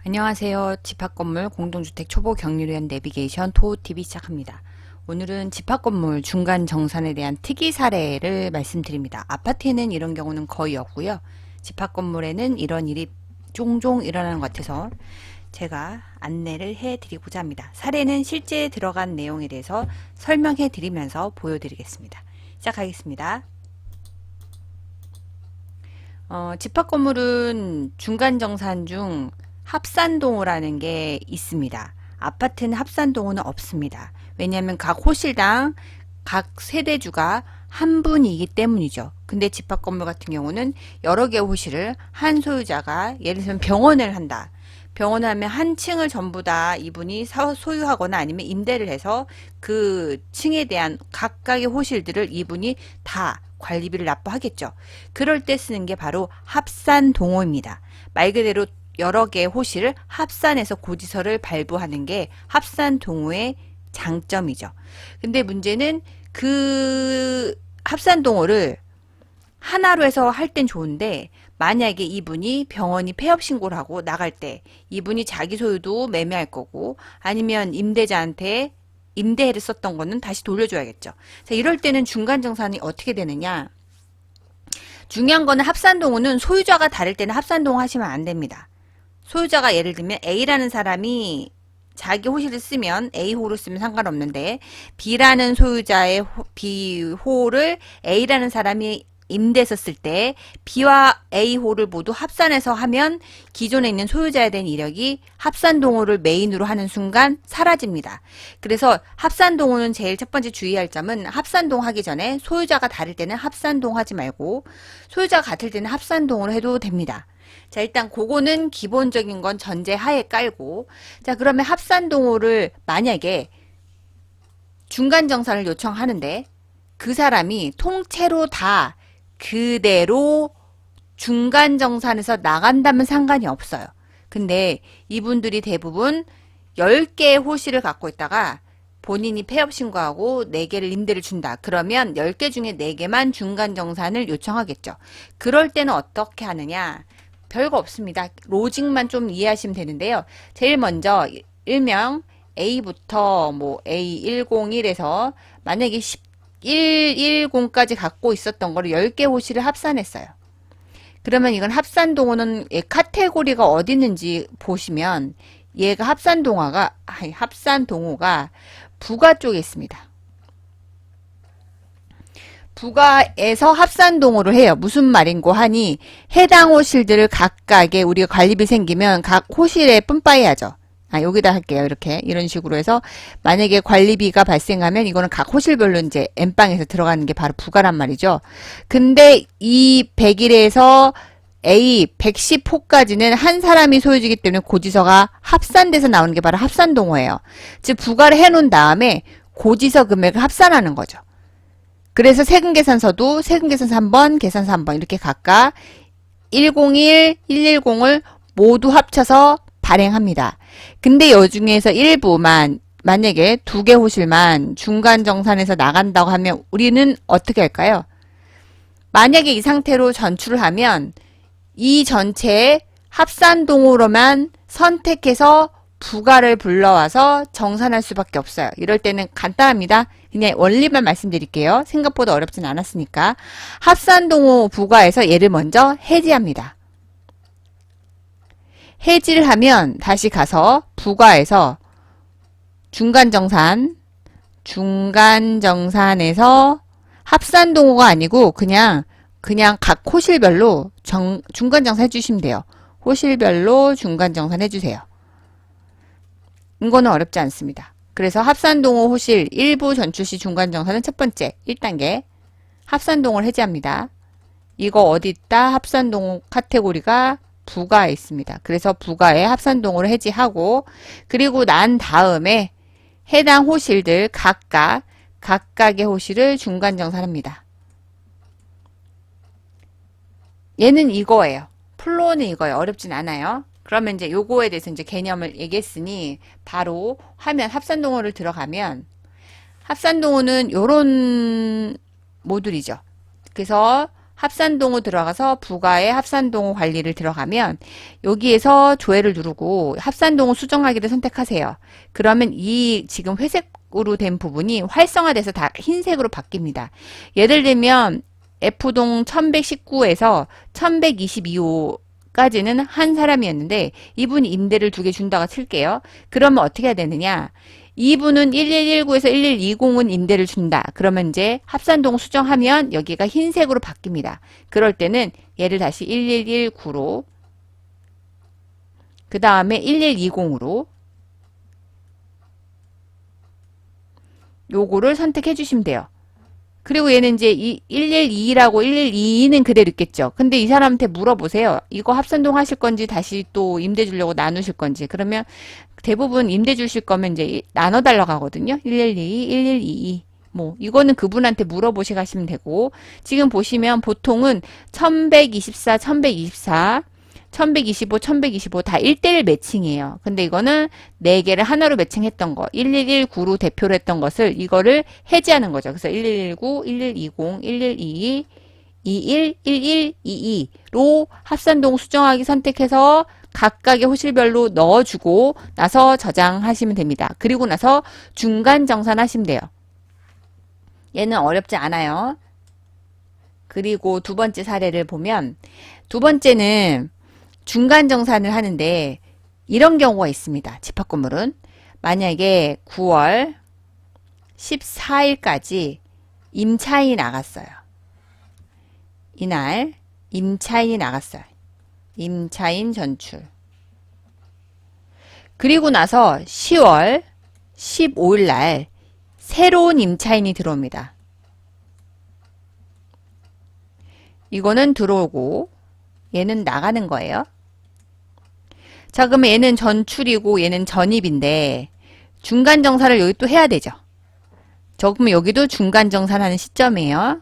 안녕하세요. 집합건물 공동주택 초보 격리를 위한 내비게이션 도어TV 시작합니다. 오늘은 집합건물 중간 정산에 대한 특이 사례를 말씀드립니다. 아파트에는 이런 경우는 거의 없고요. 집합건물에는 이런 일이 종종 일어나는 것 같아서 제가 안내를 해드리고자 합니다. 사례는 실제 들어간 내용에 대해서 설명해 드리면서 보여드리겠습니다. 시작하겠습니다. 집합건물은 중간정산 중 합산동호라는 게 있습니다. 아파트는 합산동호는 없습니다. 왜냐하면 각 호실당 각 세대주가 한 분이기 때문이죠. 근데 집합건물 같은 경우는 여러 개의 호실을 한 소유자가, 예를 들면 병원을 한다. 병원을 하면 한 층을 전부 다 이분이 소유하거나 아니면 임대를 해서 그 층에 대한 각각의 호실들을 이분이 다 관리비를 납부하겠죠. 그럴 때 쓰는 게 바로 합산동호입니다. 말 그대로 여러 개의 호실을 합산해서 고지서를 발부하는 게 합산동호의 장점이죠. 근데 문제는 그 합산동호를 하나로 해서 할 땐 좋은데, 만약에 이분이 병원이 폐업 신고를 하고 나갈 때 이분이 자기 소유도 매매할 거고, 아니면 임대자한테 임대를 썼던 거는 다시 돌려줘야겠죠. 자, 이럴 때는 중간정산이 어떻게 되느냐. 중요한 거는 합산동호는 소유자가 다를 때는 합산동호 하시면 안 됩니다. 소유자가 예를 들면 A라는 사람이 자기 호실을 쓰면 A호를 쓰면 상관없는데, B라는 소유자의 B호를 A라는 사람이 임대해서 쓸 때 B와 A호를 모두 합산해서 하면 기존에 있는 소유자에 대한 이력이 합산동호를 메인으로 하는 순간 사라집니다. 그래서 합산동호는 제일 첫 번째 주의할 점은, 합산동 하기 전에 소유자가 다를 때는 합산동 하지 말고 소유자가 같을 때는 합산동으로 해도 됩니다. 자, 일단 그거는 기본적인 건 전제 하에 깔고, 자, 그러면 합산동호를 만약에 중간정산을 요청하는데 그 사람이 통째로 다 그대로 중간정산에서 나간다면 상관이 없어요. 근데 이분들이 대부분 10개의 호실을 갖고 있다가 본인이 폐업 신고하고 4개를 임대를 준다. 그러면 10개 중에 4개만 중간정산을 요청하겠죠. 그럴 때는 어떻게 하느냐. 별거 없습니다. 로직만 좀 이해하시면 되는데요. 제일 먼저 일명 A부터 뭐 A101에서 만약에 110까지 갖고 있었던 거를 10개 호실을 합산했어요. 그러면 이건 합산동호는 카테고리가 어디 있는지 보시면, 얘가 합산동호가 부가 쪽에 있습니다. 부가에서 합산동호를 해요. 무슨 말인고 하니, 해당 호실들을 각각의 우리가 관리비 생기면 각 호실에 뿜빠이하죠. 여기다 할게요. 이렇게 이런 식으로 해서 만약에 관리비가 발생하면 이거는 각 호실별로 이제 N방에서 들어가는 게 바로 부가란 말이죠. 근데 이 101에서 A 110호까지는 한 사람이 소유주기 때문에 고지서가 합산돼서 나오는 게 바로 합산동호예요. 즉 부가를 해놓은 다음에 고지서 금액을 합산하는 거죠. 그래서 세금계산서도 세금계산서 3번, 계산서 3번 이렇게 각각 101, 110을 모두 합쳐서 발행합니다. 근데 이 중에서 일부만, 만약에 2개 호실만 중간정산에서 나간다고 하면 우리는 어떻게 할까요? 만약에 이 상태로 전출을 하면 이 전체에 합산동호로만 선택해서 부가를 불러와서 정산할 수밖에 없어요. 이럴 때는 간단합니다. 그냥 원리만 말씀드릴게요. 생각보다 어렵진 않았으니까. 합산동호 부가에서 얘를 먼저 해지합니다. 해지를 하면 다시 가서 부가에서 중간정산에서 합산동호가 아니고 그냥 각 호실별로 중간정산 해주시면 돼요. 호실별로 중간정산 해주세요. 이거는 어렵지 않습니다. 그래서 합산동호 호실 일부 전출 시 중간정산은 첫 번째 1단계 합산동호를 해지합니다. 이거 어디 있다? 합산동호 카테고리가 부가에 있습니다. 그래서 부가에 합산동호를 해지하고, 그리고 난 다음에 해당 호실들 각각의 호실을 중간정산합니다. 얘는 이거예요. 플로우는 이거예요. 어렵진 않아요. 그러면 이제 요거에 대해서 이제 개념을 얘기했으니 바로 화면 합산동호를 들어가면, 합산동호는 요런 모듈이죠. 그래서 합산동호 들어가서 부가의 합산동호 관리를 들어가면 여기에서 조회를 누르고 합산동호 수정하기를 선택하세요. 그러면 이 지금 회색으로 된 부분이 활성화돼서 다 흰색으로 바뀝니다. 예를 들면 F동 1119에서 1122호 까지는 한 사람이었는데 이분이 임대를 2개 준다고 칠게요. 그러면 어떻게 해야 되느냐? 이분은 1119에서 1120은 임대를 준다. 그러면 이제 합산동 수정하면 여기가 흰색으로 바뀝니다. 그럴 때는 얘를 다시 1119로 그 다음에 1120으로 요거를 선택해 주시면 돼요. 그리고 얘는 이제 112라고 112는 그대로 있겠죠. 근데 이 사람한테 물어보세요. 이거 합산동 하실 건지 다시 또 임대 주려고 나누실 건지. 그러면 대부분 임대 주실 거면 이제 나눠달라고 하거든요. 1122, 1122. 뭐 이거는 그분한테 물어보시고 하시면 되고 지금 보시면 보통은 1124, 1124 1125, 1125 다 1대1 매칭이에요. 근데 이거는 4개를 하나로 매칭했던 거 1119로 대표로 했던 것을 이거를 해지하는 거죠. 그래서 1119, 1120, 1122, 21, 1122로 합산동 수정하기 선택해서 각각의 호실별로 넣어주고 나서 저장하시면 됩니다. 그리고 나서 중간 정산하시면 돼요. 얘는 어렵지 않아요. 그리고 두 번째 사례를 보면 두 번째는 중간 정산을 하는데 이런 경우가 있습니다. 집합건물은 만약에 9월 14일까지 임차인이 나갔어요. 이날 임차인이 나갔어요. 임차인 전출. 그리고 나서 10월 15일 날 새로운 임차인이 들어옵니다. 이거는 들어오고 얘는 나가는 거예요. 자, 그러면 얘는 전출이고 얘는 전입인데 중간 정산을 여기 또 해야 되죠. 그러면 여기도 중간 정산하는 시점이에요.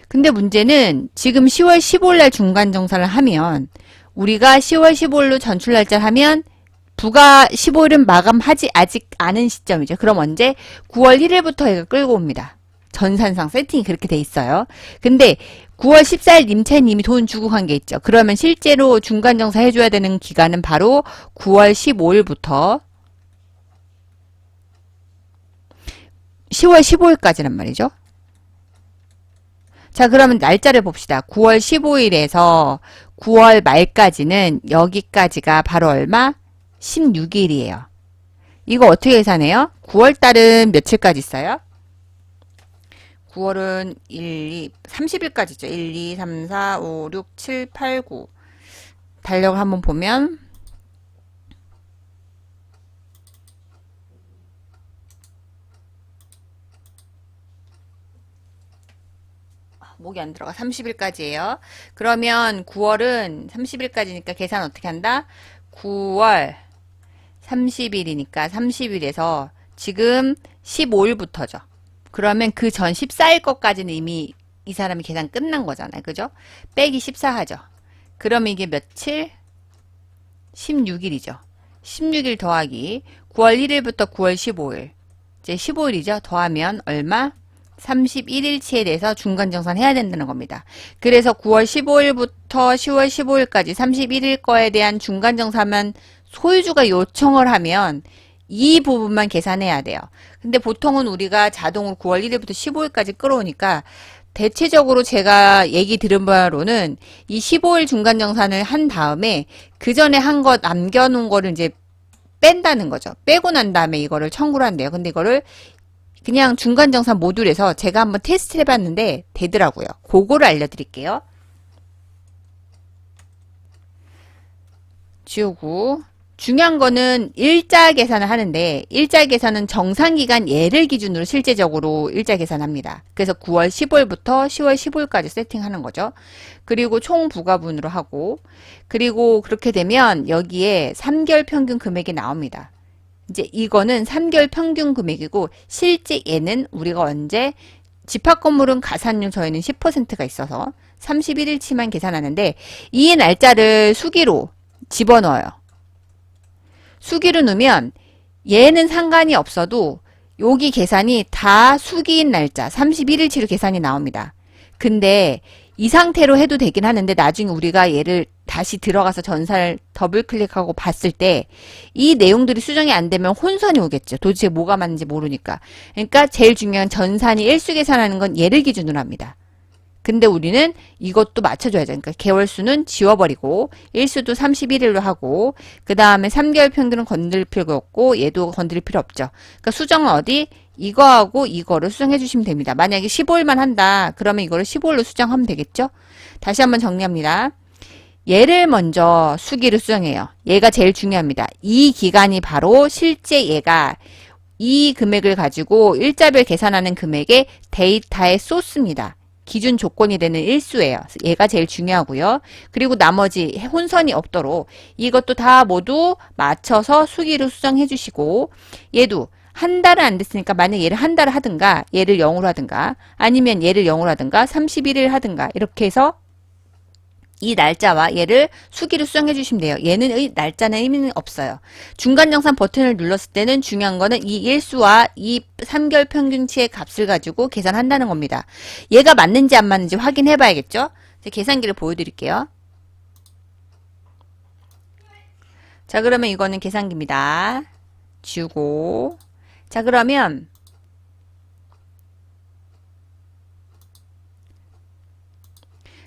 근데 문제는 지금 10월 15일 날 중간 정산을 하면 우리가 10월 15일로 전출 날짜를 하면 부가 15일은 마감하지 아직 않은 시점이죠. 그럼 언제? 9월 1일부터 얘가 끌고 옵니다. 전산상 세팅이 그렇게 돼 있어요. 근데 9월 14일 임차인님이 돈 주고 간 게 있죠. 그러면 실제로 중간정사 해줘야 되는 기간은 바로 9월 15일부터 10월 15일까지란 말이죠. 자, 그러면 날짜를 봅시다. 9월 15일에서 9월 말까지는 여기까지가 바로 얼마? 16일이에요. 이거 어떻게 계산해요? 9월 달은 며칠까지 있어요? 9월은 30일까지죠. 1, 2, 3, 4, 5, 6, 7, 8, 9. 달력을 한번 보면 목이 안 들어가. 30일까지예요. 그러면 9월은 30일까지니까 계산 어떻게 한다? 9월 30일이니까 30일에서 지금 15일부터죠. 그러면 그 전 14일 것까지는 이미 이 사람이 계산 끝난 거잖아요. 그죠? 빼기 14 하죠. 그러면 이게 며칠? 16일이죠. 16일 더하기 9월 1일부터 9월 15일. 이제 15일이죠. 더하면 얼마? 31일치에 대해서 중간정산 해야 된다는 겁니다. 그래서 9월 15일부터 10월 15일까지 31일 거에 대한 중간정산만 소유주가 요청을 하면 이 부분만 계산해야 돼요. 근데 보통은 우리가 자동으로 9월 1일부터 15일까지 끌어오니까 대체적으로 제가 얘기 들은 바로는 이 15일 중간정산을 한 다음에 그 전에 한 거 남겨놓은 거를 이제 뺀다는 거죠. 빼고 난 다음에 이거를 청구를 한대요. 근데 이거를 그냥 중간정산 모듈에서 제가 한번 테스트를 해봤는데 되더라고요. 그거를 알려드릴게요. 지우고 중요한 거는 일자 계산을 하는데 일자 계산은 정산기간 예를 기준으로 실제적으로 일자 계산합니다. 그래서 9월 15일부터 10월 15일까지 세팅하는 거죠. 그리고 총 부가분으로 하고 그리고 그렇게 되면 여기에 3개월 평균 금액이 나옵니다. 이제 이거는 3개월 평균 금액이고 실제 얘는 우리가 언제 집합건물은 가산율 저희는 10%가 있어서 31일치만 계산하는데 이 날짜를 수기로 집어넣어요. 수기로 넣으면 얘는 상관이 없어도 여기 계산이 다 수기인 날짜 31일치로 계산이 나옵니다. 근데 이 상태로 해도 되긴 하는데 나중에 우리가 얘를 다시 들어가서 전산을 더블 클릭하고 봤을 때 이 내용들이 수정이 안 되면 혼선이 오겠죠. 도대체 뭐가 맞는지 모르니까. 그러니까 제일 중요한 전산이 일수 계산하는 건 얘를 기준으로 합니다. 근데 우리는 이것도 맞춰줘야죠. 그러니까 개월수는 지워버리고 일수도 31일로 하고 그 다음에 3개월 평균은 건드릴 필요가 없고 얘도 건드릴 필요 없죠. 그러니까 수정은 어디? 이거하고 이거를 수정해 주시면 됩니다. 만약에 15일만 한다. 그러면 이거를 15일로 수정하면 되겠죠? 다시 한번 정리합니다. 얘를 먼저 수기를 수정해요. 얘가 제일 중요합니다. 이 기간이 바로 실제 얘가 이 금액을 가지고 일자별 계산하는 금액의 데이터의 소스입니다. 기준 조건이 되는 일수예요. 얘가 제일 중요하고요. 그리고 나머지 혼선이 없도록 이것도 다 모두 맞춰서 수기로 수정해 주시고 얘도 한 달은 안 됐으니까 만약 얘를 한 달을 하든가 얘를 0으로 하든가 아니면 얘를 0으로 하든가 31일 하든가 이렇게 해서 이 날짜와 얘를 수기로 수정해 주시면 돼요. 얘는 날짜는 의미는 없어요. 중간정산 버튼을 눌렀을 때는 중요한 거는 이 일수와 이 3개월 평균치의 값을 가지고 계산한다는 겁니다. 얘가 맞는지 안 맞는지 확인해 봐야겠죠? 계산기를 보여드릴게요. 자, 그러면 이거는 계산기입니다. 지우고. 자, 그러면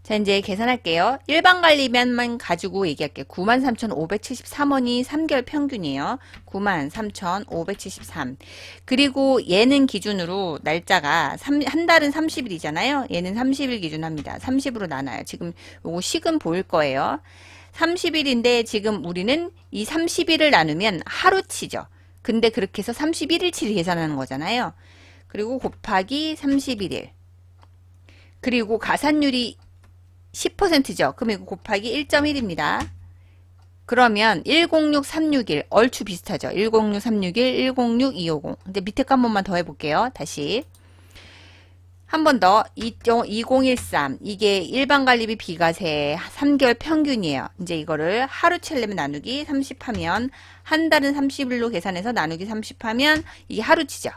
자, 이제 계산할게요. 일반 관리면만 가지고 얘기할게요. 93,573원이 3개월 평균이에요. 93,573. 그리고 얘는 기준으로 날짜가 한 달은 30일이잖아요. 얘는 30일 기준 합니다. 30으로 나눠요. 지금 요거 식은 보일 거예요. 30일인데 지금 우리는 이 30일을 나누면 하루치죠. 근데 그렇게 해서 31일치를 계산하는 거잖아요. 그리고 곱하기 31일. 그리고 가산율이 10%죠. 그럼 이거 곱하기 1.1입니다. 그러면 106361 얼추 비슷하죠. 106361, 106250. 근데 밑에 거 한 번만 더 해볼게요. 다시 한 번 더 2013 이게 일반관리비 비과세 3개월 평균이에요. 이제 이거를 하루치 하려면 나누기 30 하면 한 달은 30일로 계산해서 나누기 30 하면 이게 하루치죠.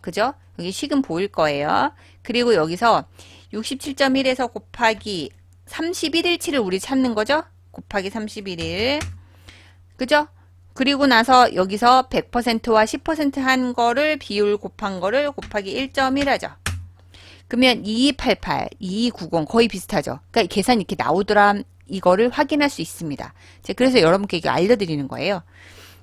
그죠? 여기 식은 보일 거예요. 그리고 여기서 67.1에서 곱하기 31일치를 우리 찾는 거죠? 곱하기 31일. 그죠? 그리고 나서 여기서 100%와 10% 한 거를 비율 곱한 거를 곱하기 1.1 하죠. 그러면 2288, 2290 거의 비슷하죠. 그러니까 계산이 이렇게 나오더라 이거를 확인할 수 있습니다. 그래서 여러분께 이거 알려드리는 거예요.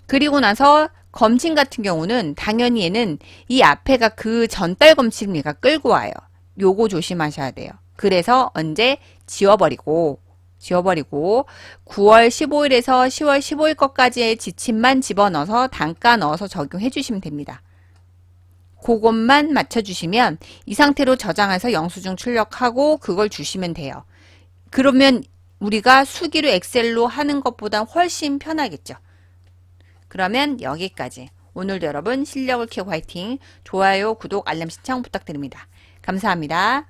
그리고 나서 검침 같은 경우는 당연히 얘는 이 앞에가 그 전달 검침이니까 끌고 와요. 요거 조심하셔야 돼요. 그래서 언제 지워버리고 9월 15일에서 10월 15일 것까지의 지침만 집어넣어서 단가 넣어서 적용해 주시면 됩니다. 그것만 맞춰주시면 이 상태로 저장해서 영수증 출력하고 그걸 주시면 돼요. 그러면 우리가 수기로 엑셀로 하는 것보다 훨씬 편하겠죠. 그러면 여기까지. 오늘도 여러분 실력을 키우고 화이팅! 좋아요, 구독, 알람 신청 부탁드립니다. 감사합니다.